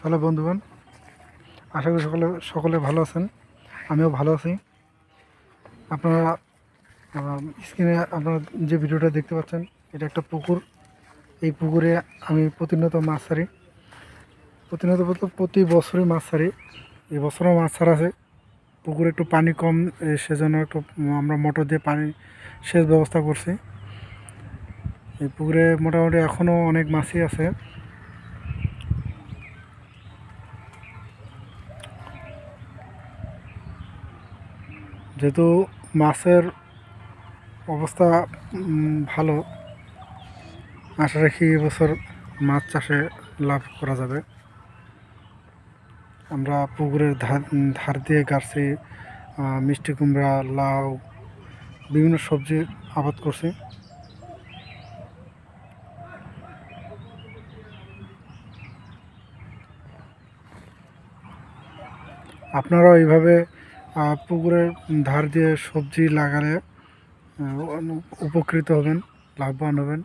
Hello বন্ধুগণ, আশা করি সকলে ভালো আছেন। আমিও ভালো আছি। আপনারা স্ক্রিনে আপনারা যে ভিডিওটা দেখতে পাচ্ছেন, এটা একটা পুকুর। এই পুকুরে আমি প্রতিনিয়ত মাছ ছাড়ি। প্রতিনিয়ত বলতে প্রতি বছরই মাছ ছাড়ি। এই বছরও মাছ ছাড়া আছে। পুকুরে একটু পানি কম, সেজন্য একটু আমরা মোটর দিয়ে পানি সেচ ব্যবস্থা করছি। এই পুকুরে মোটামুটি এখনও অনেক মাছই আছে। যেহেতু মাছের অবস্থা ভালো, আশা রাখি এবছর মাছ চাষে লাভ করা যাবে। আমরা পুকুরের ধার দিয়ে গাছে মিষ্টি কুমড়া, লাউ, বিভিন্ন সবজির আবাদ করছি। আপনারাও এইভাবে পুকুরের ধার দিয়ে সবজি লাগালে উপকৃত হবেন, লাভবান হবেন।